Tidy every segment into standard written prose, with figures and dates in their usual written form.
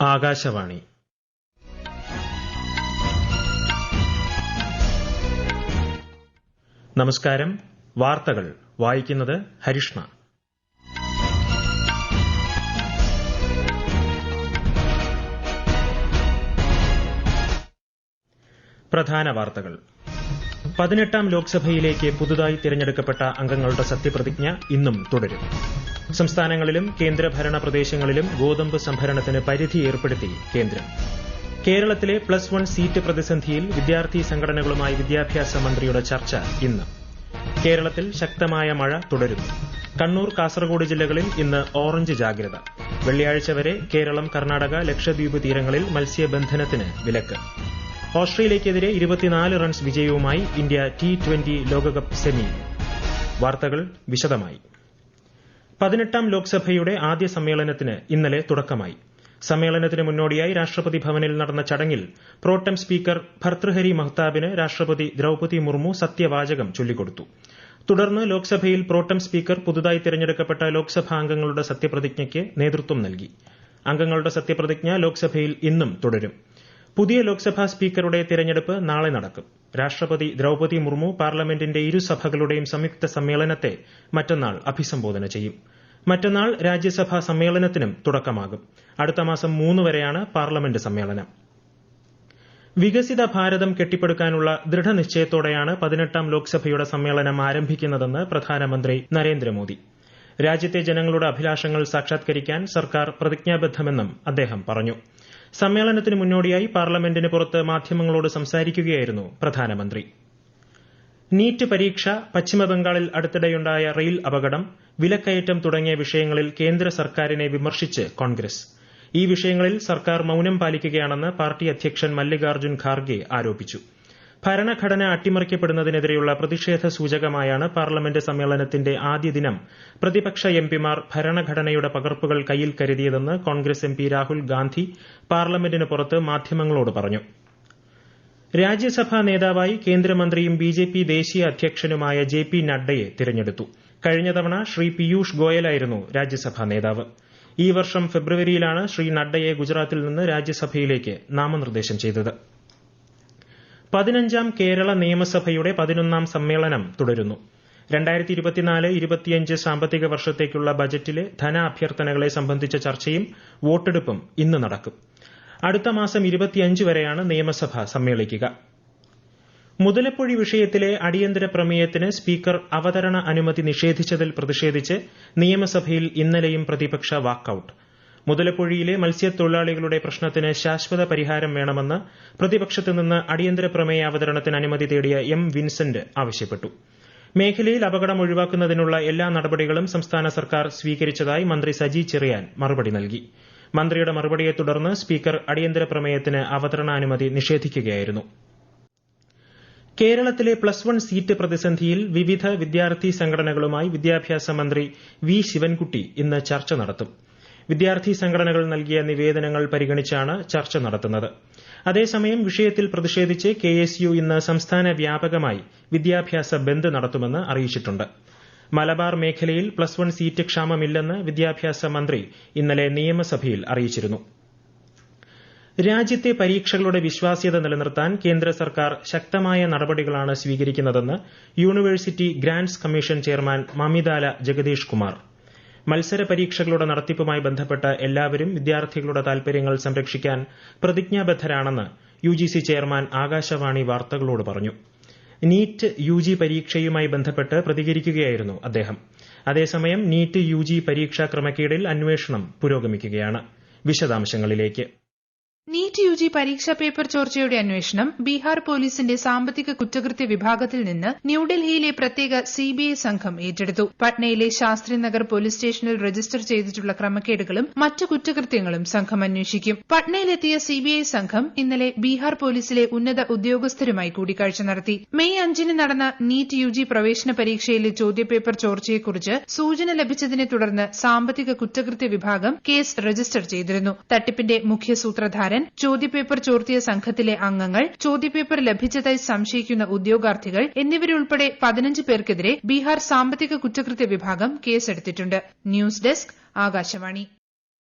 ആകാശവാണി. നമസ്കാരം. വാർത്തകൾ വായിക്കുന്നത് ഹരിഷ്ണ. പ്രധാന വാർത്തകൾ. 18ാം ലോക്സഭയിലേക്ക് പുതുതായി തിരഞ്ഞെടുക്കപ്പെട്ട അംഗങ്ങളുടെ സത്യപ്രതിജ്ഞ ഇന്നും തുടരും. സംസ്ഥാനങ്ങളിലും കേന്ദ്രഭരണ പ്രദേശങ്ങളിലും ഗോതമ്പ് സംഭരണത്തിന് പരിധി ഏർപ്പെടുത്തി കേന്ദ്രം. കേരളത്തിലെ +1 സീറ്റ് പ്രതിസന്ധിയിൽ വിദ്യാർത്ഥി സംഘടനകളുമായി വിദ്യാഭ്യാസ മന്ത്രിയുടെ ചർച്ച ഇന്ന്. കേരളത്തിൽ ശക്തമായ മഴ തുടരുന്നു. കണ്ണൂർ, കാസർഗോഡ് ജില്ലകളിൽ ഇന്ന് ഓറഞ്ച് ജാഗ്രത. വെള്ളിയാഴ്ച വരെ കേരളം, കർണാടക, ലക്ഷദ്വീപ് തീരങ്ങളിൽ മത്സ്യബന്ധനത്തിന് വിലക്ക്. ഓസ്ട്രേലിയയ്ക്കെതിരെ 24 റൺസ് വിജയവുമായി ഇന്ത്യ T20 ലോകകപ്പ് സെമിയിൽ. വാർത്തകൾ വിശദമായി. 18ാം ലോക്സഭയുടെ ആദ്യ സമ്മേളനത്തിന് ഇന്നലെ തുടക്കമായി. സമ്മേളനത്തിന് മുന്നോടിയായി രാഷ്ട്രപതി ഭവനിൽ നടന്ന ചടങ്ങിൽ പ്രോട്ടം സ്പീക്കർ ഭർതൃഹരി മഹ്താബിന് രാഷ്ട്രപതി ദ്രൌപതി മുർമു സത്യവാചകം ചൊല്ലിക്കൊടുത്തു. തുടർന്ന് ലോക്സഭയിൽ പ്രോട്ടം സ്പീക്കർ പുതുതായി തിരഞ്ഞെടുക്കപ്പെട്ട ലോക്സഭാംഗങ്ങളുടെ സത്യപ്രതിജ്ഞയ്ക്ക് നേതൃത്വം നൽകി. അംഗങ്ങളുടെ സത്യപ്രതിജ്ഞ ലോക്സഭയിൽ ഇന്നും തുടരും. പുതിയ ലോക്സഭാ സ്പീക്കറുടെ തിരഞ്ഞെടുപ്പ് നാളെ നടക്കും. രാഷ്ട്രപതി ദ്രൌപതി മുർമു പാർലമെന്റിന്റെ ഇരുസഭകളുടെയും സംയുക്ത സമ്മേളനത്തെ മറ്റന്നാൾ അഭിസംബോധന ചെയ്യും. മറ്റന്നാൾ രാജ്യസഭാ സമ്മേളനത്തിനും തുടക്കമാകും. അടുത്ത മാസം 3 വരെയാണ് പാർലമെന്റ് സമ്മേളനം. വികസിത ഭാരതം കെട്ടിപ്പടുക്കാനുള്ള ദൃഢനിശ്ചയത്തോടെയാണ് 18ാം ലോക്സഭയുടെ സമ്മേളനം ആരംഭിക്കുന്നതെന്ന് പ്രധാനമന്ത്രി നരേന്ദ്രമോദി. രാജ്യത്തെ ജനങ്ങളുടെ അഭിലാഷങ്ങൾ സാക്ഷാത്കരിക്കാൻ സർക്കാർ പ്രതിജ്ഞാബദ്ധമെന്നും അദ്ദേഹം പറഞ്ഞു. സമ്മേളനത്തിന് മുന്നോടിയായി പാർലമെന്റിന് പുറത്ത് മാധ്യമങ്ങളോട് സംസാരിക്കുകയായിരുന്നു പ്രധാനമന്ത്രി. നീറ്റ് പരീക്ഷ, പശ്ചിമബംഗാളിൽ അടുത്തിടെയുണ്ടായ റെയിൽ അപകടം, വിലക്കയറ്റം തുടങ്ങിയ വിഷയങ്ങളിൽ കേന്ദ്ര സർക്കാരിനെ വിമർശിച്ച് കോൺഗ്രസ്. ഈ വിഷയങ്ങളിൽ സർക്കാർ മൌനം പാലിക്കുകയാണെന്ന് പാർട്ടി അധ്യക്ഷൻ മല്ലികാർജ്ജുൻ ഖാർഗെ ആരോപിച്ചു. ഭരണഘടന അട്ടിമറിക്കപ്പെടുന്നതിനെതിരെയുള്ള പ്രതിഷേധ സൂചകമായാണ് പാർലമെന്റ് സമ്മേളനത്തിന്റെ ആദ്യ ദിനം പ്രതിപക്ഷ എംപിമാർ ഭരണഘടനയുടെ പകർപ്പുകൾ കയ്യിൽ കരുതിയതെന്ന് കോൺഗ്രസ് എംപി രാഹുൽ ഗാന്ധി പാർലമെന്റിന് പുറത്ത് മാധ്യമങ്ങളോട് പറഞ്ഞു. രാജ്യസഭാ നേതാവായി കേന്ദ്രമന്ത്രിയും ബിജെപി ദേശീയ അധ്യക്ഷനുമായ JP നഡ്ഡയെ തിരഞ്ഞെടുത്തു. കഴിഞ്ഞ തവണ ശ്രീ പീയൂഷ് ഗോയലായിരുന്നു രാജ്യസഭാ നേതാവ്. ഈ വർഷം ഫെബ്രുവരിയിലാണ് ശ്രീ നഡ്ഡയെ ഗുജറാത്തിൽ നിന്ന് രാജ്യസഭയിലേക്ക് നാമനിർദ്ദേശം ചെയ്തത്. 15ാം കേരള നിയമസഭയുടെ 11ാം സമ്മേളനം തുടരുന്നു. 2024-25 സാമ്പത്തിക വർഷത്തേക്കുള്ള ബജറ്റിലെ ധനാഭ്യർത്ഥനകളെ സംബന്ധിച്ച ചർച്ചയും വോട്ടെടുപ്പും ഇന്ന് നടക്കും. അടുത്ത മാസം 25 വരെയാണ് നിയമസഭ സമ്മേളിക്കുക. മുതലപ്പൊഴി വിഷയത്തിലെ അടിയന്തര പ്രമേയത്തിന് സ്പീക്കർ അവതരണ അനുമതി നിഷേധിച്ചതിൽ പ്രതിഷേധിച്ച് നിയമസഭയിൽ ഇന്നലെയും പ്രതിപക്ഷ വാക്കൌട്ട്. മുതലപ്പൊഴിയിലെ മത്സ്യത്തൊഴിലാളികളുടെ പ്രശ്നത്തിന് ശാശ്വത പരിഹാരം വേണമെന്ന് പ്രതിപക്ഷത്തു നിന്ന് അടിയന്തര പ്രമേയ അവതരണത്തിന് അനുമതി തേടിയ M. വിൻസെന്റ് ആവശ്യപ്പെട്ടു. മേഖലയിൽ അപകടം ഒഴിവാക്കുന്നതിനുള്ള എല്ലാ നടപടികളും സംസ്ഥാന സർക്കാർ സ്വീകരിച്ചതായി മന്ത്രി സജി ചെറിയാൻ മറുപടി നൽകി. മന്ത്രിയുടെ മറുപടിയെ തുടർന്ന് സ്പീക്കർ അടിയന്തര പ്രമേയത്തിന് അവതരണാനുമതി നിഷേധിക്കുകയായിരുന്നു. കേരളത്തിലെ +1 സീറ്റ് പ്രതിസന്ധിയിൽ വിവിധ വിദ്യാർത്ഥി സംഘടനകളുമായി വിദ്യാഭ്യാസ മന്ത്രി V. ശിവൻകുട്ടി ഇന്ന് ചർച്ച നടത്തും. വിദ്യാർത്ഥി സംഘടനകൾ നൽകിയ നിവേദനങ്ങൾ പരിഗണിച്ചാണ് ചർച്ച നടത്തുന്നത്. അതേസമയം വിഷയത്തിൽ പ്രതിഷേധിച്ച് KSU ഇന്ന് സംസ്ഥാന വ്യാപകമായി വിദ്യാഭ്യാസ ബന്ദ് നടത്തുമെന്ന് അറിയിച്ചിട്ടുണ്ട്. മലബാർ മേഖലയിൽ +1 സീറ്റ് ക്ഷാമമില്ലെന്ന് വിദ്യാഭ്യാസ മന്ത്രി ഇന്നലെ നിയമസഭയിൽ അറിയിച്ചിരുന്നു. രാജ്യത്തെ പരീക്ഷകളുടെ വിശ്വാസ്യത നിലനിർത്താൻ കേന്ദ്ര സർക്കാർ ശക്തമായ നടപടികളാണ് സ്വീകരിക്കുന്നതെന്ന് university grants commission chairman Mamidala Jagadesh Kumar. മത്സര പരീക്ഷകളുടെ നടത്തിപ്പുമായി ബന്ധപ്പെട്ട എല്ലാവരും വിദ്യാർത്ഥികളുടെ താൽപര്യങ്ങൾ സംരക്ഷിക്കാൻ പ്രതിജ്ഞാബദ്ധരാണെന്ന് UGC ചെയർമാൻ ആകാശവാണി വാർത്തകളോട് പറഞ്ഞു. നീറ്റ് UG പരീക്ഷയുമായി ബന്ധപ്പെട്ട് പ്രതികരിക്കുകയായിരുന്നു അദ്ദേഹം. അതേസമയം നീറ്റ് UG പരീക്ഷാ ക്രമക്കേടിൽ അന്വേഷണം പുരോഗമിക്കുകയാണ്. വിശദാംശങ്ങളിലേക്ക്. നീറ്റ് UG പരീക്ഷാ പേപ്പർ ചോർച്ചയുടെ അന്വേഷണം ബീഹാർ പോലീസിന്റെ സാമ്പത്തിക കുറ്റകൃത്യ വിഭാഗത്തിൽ നിന്ന് ന്യൂഡൽഹിയിലെ പ്രത്യേക CBI സംഘം ഏറ്റെടുത്തു. പട്നയിലെ ശാസ്ത്രി നഗർ പോലീസ് സ്റ്റേഷനിൽ രജിസ്റ്റർ ചെയ്തിട്ടുള്ള ക്രമക്കേടുകളും മറ്റു കുറ്റകൃത്യങ്ങളും സംഘം അന്വേഷിക്കും. പട്നയിലെത്തിയ CBI സംഘം ഇന്നലെ ബീഹാർ പോലീസിലെ ഉന്നത ഉദ്യോഗസ്ഥരുമായി കൂടിക്കാഴ്ച നടത്തി. മെയ് 5-ന് നടന്ന നീറ്റ് UG പ്രവേശന പരീക്ഷയിലെ ചോദ്യപേപ്പർ ചോർച്ചയെക്കുറിച്ച് സൂചന ലഭിച്ചതിനെ തുടർന്ന് സാമ്പത്തിക കുറ്റകൃത്യ വിഭാഗം കേസ് രജിസ്റ്റർ ചെയ്തിരുന്നു. തട്ടിപ്പിന്റെ മുഖ്യ സൂത്രധാരൻ, ചോദ്യപേപ്പർ ചോർത്തിയ സംഘത്തിലെ അംഗങ്ങൾ, ചോദ്യപേപ്പർ ലഭിച്ചതായി സംശയിക്കുന്ന ഉദ്യോഗാർത്ഥികൾ എന്നിവരുൾപ്പെടെ 15 പേർക്കെതിരെ ബീഹാർ സാമ്പത്തിക കുറ്റകൃത്യ വിഭാഗം കേസെടുത്തിട്ടുണ്ട്. News desk, Akashvani.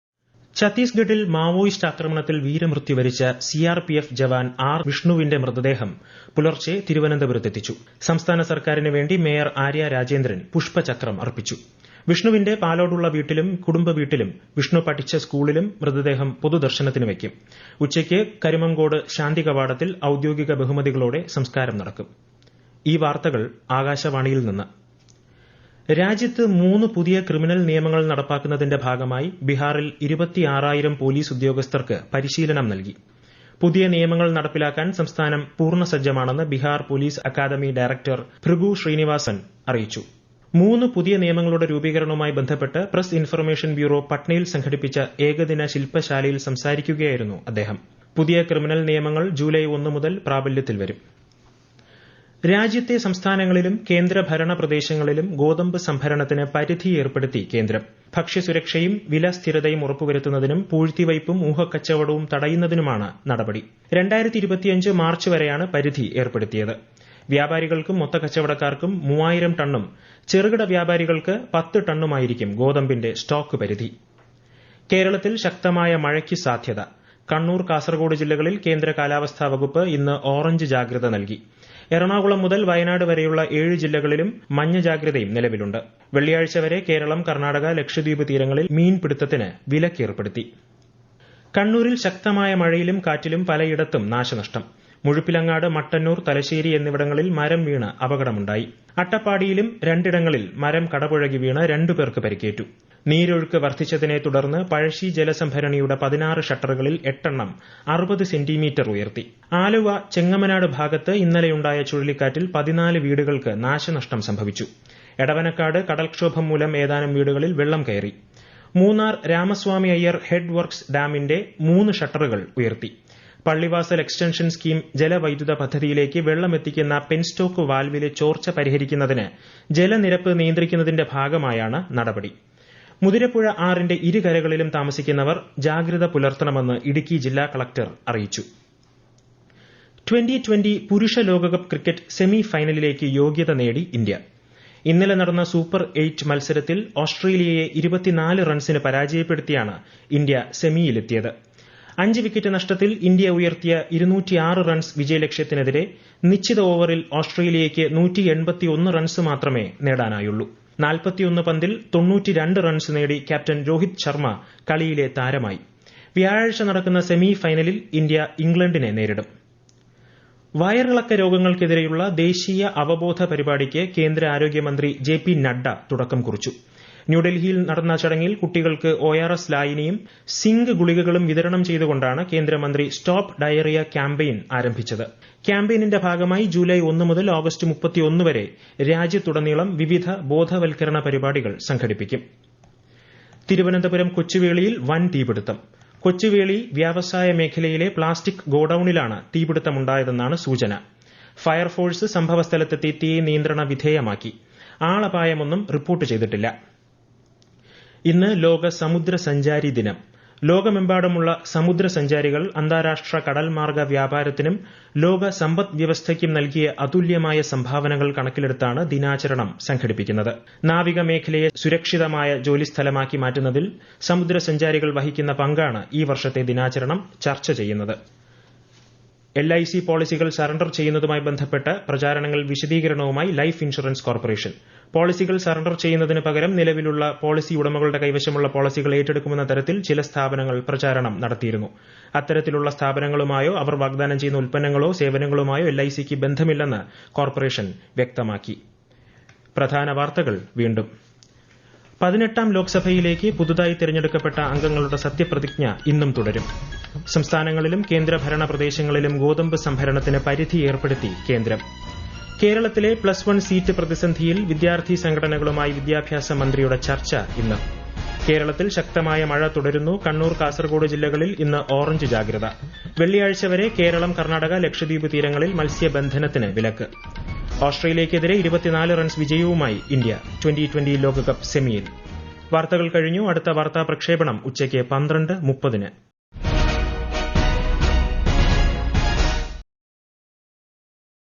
ഛത്തീസ്ഗഡിൽ മാവോയിസ്റ്റ് ആക്രമണത്തിൽ വീരമൃത്യു വരിച്ച സിആർപിഎഫ് ജവാൻ ആർ വിഷ്ണുവിന്റെ മൃതദേഹം പുലർച്ചെ തിരുവനന്തപുരത്തെത്തിച്ചു. സംസ്ഥാന സർക്കാരിന് വേണ്ടി മേയർ ആര്യ രാജേന്ദ്രൻ പുഷ്പചക്രം അർപ്പിച്ചു. വിഷ്ണുവിന്റെ പാലോടുള്ള വീട്ടിലും കുടുംബ വീട്ടിലും വിഷ്ണു പഠിച്ച സ്കൂളിലും മൃതദേഹം പൊതുദർശനത്തിന് വയ്ക്കും. ഉച്ചയ്ക്ക് കരിമങ്കോട് ശാന്തി കവാടത്തിൽ ഔദ്യോഗിക ബഹുമതികളോടെ സംസ്കാരം നടക്കും. ഈ വാർത്തകൾ ആകാശവാണിയിൽ നിന്ന്. രാജ്യത്ത് 3 പുതിയ ക്രിമിനൽ നിയമങ്ങൾ നടപ്പാക്കുന്നതിന്റെ ഭാഗമായി ബീഹാറിൽ 26,000 പോലീസ് ഉദ്യോഗസ്ഥർക്ക് പരിശീലനം നൽകി. പുതിയ നിയമങ്ങൾ നടപ്പിലാക്കാൻ സംസ്ഥാനം പൂർണ്ണസജ്ജമാണെന്ന് Bihar police academy director Bhrigu Srinivasan അറിയിച്ചു. 3 പുതിയ നിയമങ്ങളുടെ രൂപീകരണവുമായി ബന്ധപ്പെട്ട് പ്രസ് ഇൻഫർമേഷൻ ബ്യൂറോ പട്നയിൽ സംഘടിപ്പിച്ച ഏകദിന ശില്പശാലയിൽ സംസാരിക്കുകയായിരുന്നു അദ്ദേഹം. പുതിയ ക്രിമിനൽ നിയമങ്ങൾ ജൂലൈ 1 മുതൽ പ്രാബല്യത്തിൽ വരും. രാജ്യത്തെ സംസ്ഥാനങ്ങളിലും കേന്ദ്രഭരണ പ്രദേശങ്ങളിലും ഗോതമ്പ് സംഭരണത്തിന് പരിധി ഏർപ്പെടുത്തി കേന്ദ്രം. ഭക്ഷ്യസുരക്ഷയും വില സ്ഥിരതയും ഉറപ്പുവരുത്തുന്നതിനും പൂഴ്ത്തിവയ്പും ഊഹക്കച്ചവടവും തടയുന്നതിനുമാണ് നടപടി. 2025 മാർച്ച് വരെയാണ് പരിധി ഏർപ്പെടുത്തിയത്. വ്യാപാരികൾക്കും മൊത്തക്കച്ചവടക്കാർക്കും 3000 ടണ്ണും ചെറുകിട വ്യാപാരികൾക്ക് 10 ടണ്ണുമായിരിക്കും ഗോതമ്പിന്റെ സ്റ്റോക്ക് പരിധി. കേരളത്തിൽ ശക്തമായ മഴയ്ക്ക് സാധ്യത. കണ്ണൂർ, കാസർഗോഡ് ജില്ലകളിൽ കേന്ദ്ര കാലാവസ്ഥാ വകുപ്പ് ഇന്ന് ഓറഞ്ച് ജാഗ്രത നൽകി. എറണാകുളം മുതൽ വയനാട് വരെയുള്ള 7 ജില്ലകളിലും മഞ്ഞ ജാഗ്രതയും നിലവിലുണ്ട്. വെള്ളിയാഴ്ച വരെ കേരളം, കർണാടക, ലക്ഷദ്വീപ് തീരങ്ങളിൽ മീൻപിടുത്തത്തിന് വിലക്കേർപ്പെടുത്തി. കണ്ണൂരിൽ ശക്തമായ മഴയിലും കാറ്റിലും പലയിടത്തും നാശനഷ്ടം. മുഴുപ്പിലങ്ങാട്, മട്ടന്നൂർ, തലശ്ശേരി എന്നിവിടങ്ങളിൽ മരം വീണ് അപകടമുണ്ടായി. അട്ടപ്പാടിയിലും 2 ഇടങ്ങളിൽ മരം കടപുഴകി വീണ് 2 പേർക്ക് പരിക്കേറ്റു. നീരൊഴുക്ക് വർദ്ധിച്ചതിനെ തുടർന്ന് പഴശ്ശി ജലസംഭരണിയുടെ 16 ഷട്ടറുകളിൽ 8 എണ്ണം 60 സെന്റിമീറ്റർ ഉയർത്തി. ആലുവ, ചെങ്ങമനാട് ഭാഗത്ത് ഇന്നലെയുണ്ടായ ചുഴലിക്കാറ്റിൽ 14 വീടുകൾക്ക് നാശനഷ്ടം സംഭവിച്ചു. എടവനക്കാട് കടൽക്ഷോഭം മൂലം ഏതാനും വീടുകളിൽ വെള്ളം കയറി. മൂന്നാർ രാമസ്വാമി അയ്യർ ഹെഡ് വർക്ക്സ് ഡാമിന്റെ 3 ഷട്ടറുകൾ ഉയർത്തി. പള്ളിവാസൽ എക്സ്റ്റൻഷൻ സ്കീം ജലവൈദ്യുത പദ്ധതിയിലേക്ക് വെള്ളമെത്തിക്കുന്ന പെൻസ്റ്റോക്ക് വാൽവിലെ ചോർച്ച പരിഹരിക്കുന്നതിന് ജലനിരപ്പ് നിയന്ത്രിക്കുന്നതിന്റെ ഭാഗമായാണ് നടപടി. മുതിരപ്പുഴ ആറിന്റെ ഇരുകരകളിലും താമസിക്കുന്നവർ ജാഗ്രത പുലർത്തണമെന്ന് ഇടുക്കി ജില്ലാ കളക്ടർ അറിയിച്ചു. 2020 പുരുഷ ലോകകപ്പ് ക്രിക്കറ്റ് സെമി ഫൈനലിലേക്ക് യോഗ്യത നേടി ഇന്ത്യ. ഇന്നലെ നടന്ന സൂപ്പർ 8 മത്സരത്തിൽ ഓസ്ട്രേലിയയെ 24 റൺസിന് പരാജയപ്പെടുത്തിയാണ് ഇന്ത്യ സെമിയിലെത്തിയത്. 5 വിക്കറ്റ് നഷ്ടത്തിൽ ഇന്ത്യ ഉയർത്തിയ 206 റൺസ് വിജയലക്ഷ്യത്തിനെതിരെ നിശ്ചിത ഓവറിൽ ഓസ്ട്രേലിയയ്ക്ക് 181 റൺസ് മാത്രമേ നേടാനായുള്ളൂ. 41 പന്തിൽ 92 റൺസ് നേടി ക്യാപ്റ്റൻ രോഹിത് ശർമ്മ കളിയിലെ താരമായി. വ്യാഴാഴ്ച നടക്കുന്ന സെമി ഫൈനലിൽ ഇന്ത്യ ഇംഗ്ലണ്ടിനെ നേരിടും. വയറിളക്ക രോഗങ്ങൾക്കെതിരെയുള്ള ദേശീയ അവബോധ പരിപാടിക്ക് കേന്ദ്ര ആരോഗ്യമന്ത്രി JP നഡ്ഡ തുടക്കം കുറിച്ചു. ന്യൂഡൽഹിയിൽ നടന്ന ചടങ്ങിൽ കുട്ടികൾക്ക് ORS ലായനിയും സിങ്ക് ഗുളികകളും വിതരണം ചെയ്തുകൊണ്ടാണ് കേന്ദ്രമന്ത്രി സ്റ്റോപ്പ് ഡയറിയ ക്യാമ്പയിൻ ആരംഭിച്ചത്. ക്യാമ്പയിനിന്റെ ഭാഗമായി ജൂലൈ 1 മുതൽ ഓഗസ്റ്റ് 31 വരെ രാജ്യത്തുടനീളം വിവിധ ബോധവൽക്കരണ പരിപാടികൾ സംഘടിപ്പിക്കും. തിരുവനന്തപുരം കൊച്ചുവേളിയിൽ വൻ തീപിടുത്തം. കൊച്ചുവേളി വ്യാവസായ മേഖലയിലെ പ്ലാസ്റ്റിക് ഗോഡൌണിലാണ് തീപിടുത്തമുണ്ടായതെന്നാണ് സൂചന. ഫയർഫോഴ്സ് സംഭവസ്ഥലത്തെത്തി തീ നിയന്ത്രണ വിധേയമാക്കി. ആളപായമൊന്നും റിപ്പോർട്ട് ചെയ്തിട്ടില്ല. ഇന്ന് ലോക സമുദ്ര സഞ്ചാരി ദിനം. ലോകമെമ്പാടുമുള്ള സമുദ്രസഞ്ചാരികൾ അന്താരാഷ്ട്ര കടൽമാർഗ വ്യാപാരത്തിനും ലോക സമ്പദ് വ്യവസ്ഥയ്ക്കും നൽകിയ അതുല്യമായ സംഭാവനകൾ കണക്കിലെടുത്താണ് ദിനാചരണം സംഘടിപ്പിക്കുന്നത്. നാവിക മേഖലയെ സുരക്ഷിതമായ ജോലിസ്ഥലമാക്കി മാറ്റുന്നതിൽ സമുദ്രസഞ്ചാരികൾ വഹിക്കുന്ന പങ്കാണ് ഈ വർഷത്തെ ദിനാചരണം ചർച്ച ചെയ്യുന്നത്. LIC പോളിസികൾ സറണ്ടർ ചെയ്യുന്നതുമായി ബന്ധപ്പെട്ട പ്രചാരണങ്ങൾ വിശദീകരണവുമായി ലൈഫ് ഇൻഷുറൻസ് കോർപ്പറേഷൻ. പോളിസികൾ സറണ്ടർ ചെയ്യുന്നതിന് പകരം നിലവിലുള്ള പോളിസി ഉടമകളുടെ കൈവശമുള്ള പോളിസികൾ ഏറ്റെടുക്കുമെന്ന തരത്തിൽ ചില സ്ഥാപനങ്ങൾ പ്രചാരണം നടത്തിയിരുന്നു. അത്തരത്തിലുള്ള സ്ഥാപനങ്ങളുമായോ അവർ വാഗ്ദാനം ചെയ്യുന്ന ഉൽപ്പന്നങ്ങളോ സേവനങ്ങളുമായോ LICക്ക് ബന്ധമില്ലെന്ന് കോർപ്പറേഷൻ വ്യക്തമാക്കി. പ്രധാന വാർത്തകൾ വീണ്ടും. 18ാം ലോക്സഭയിലേക്ക് പുതുതായി തിരഞ്ഞെടുക്കപ്പെട്ട അംഗങ്ങളുടെ സത്യപ്രതിജ്ഞ ഇന്നും തുടരും. സംസ്ഥാനങ്ങളിലും കേന്ദ്രഭരണ പ്രദേശങ്ങളിലും ഗോതമ്പ് സംഭരണത്തിന് പരിധി ഏർപ്പെടുത്തി കേന്ദ്രം. കേരളത്തിലെ +1 സീറ്റ് പ്രതിസന്ധിയിൽ വിദ്യാർത്ഥി സംഘടനകളുമായി വിദ്യാഭ്യാസ മന്ത്രിയുടെ ചർച്ച ഇന്ന്. കേരളത്തിൽ ശക്തമായ മഴ തുടരുന്നു. കണ്ണൂർ, കാസർഗോഡ് ജില്ലകളിൽ ഇന്ന് ഓറഞ്ച് ജാഗ്രത. വെള്ളിയാഴ്ച വരെ കേരളം, കർണാടക, ലക്ഷദ്വീപ് തീരങ്ങളിൽ മത്സ്യബന്ധനത്തിന് വിലക്ക്. ഓസ്ട്രേലിയയ്ക്കെതിരെ 24 റൺസ് വിജയവുമായി ഇന്ത്യ 2020 ലോകകപ്പ് സെമിയിൽ. വാർത്തകൾ കഴിഞ്ഞു. അടുത്ത വാർത്താ പ്രക്ഷേപണം ഉച്ചയ്ക്ക് 12:30.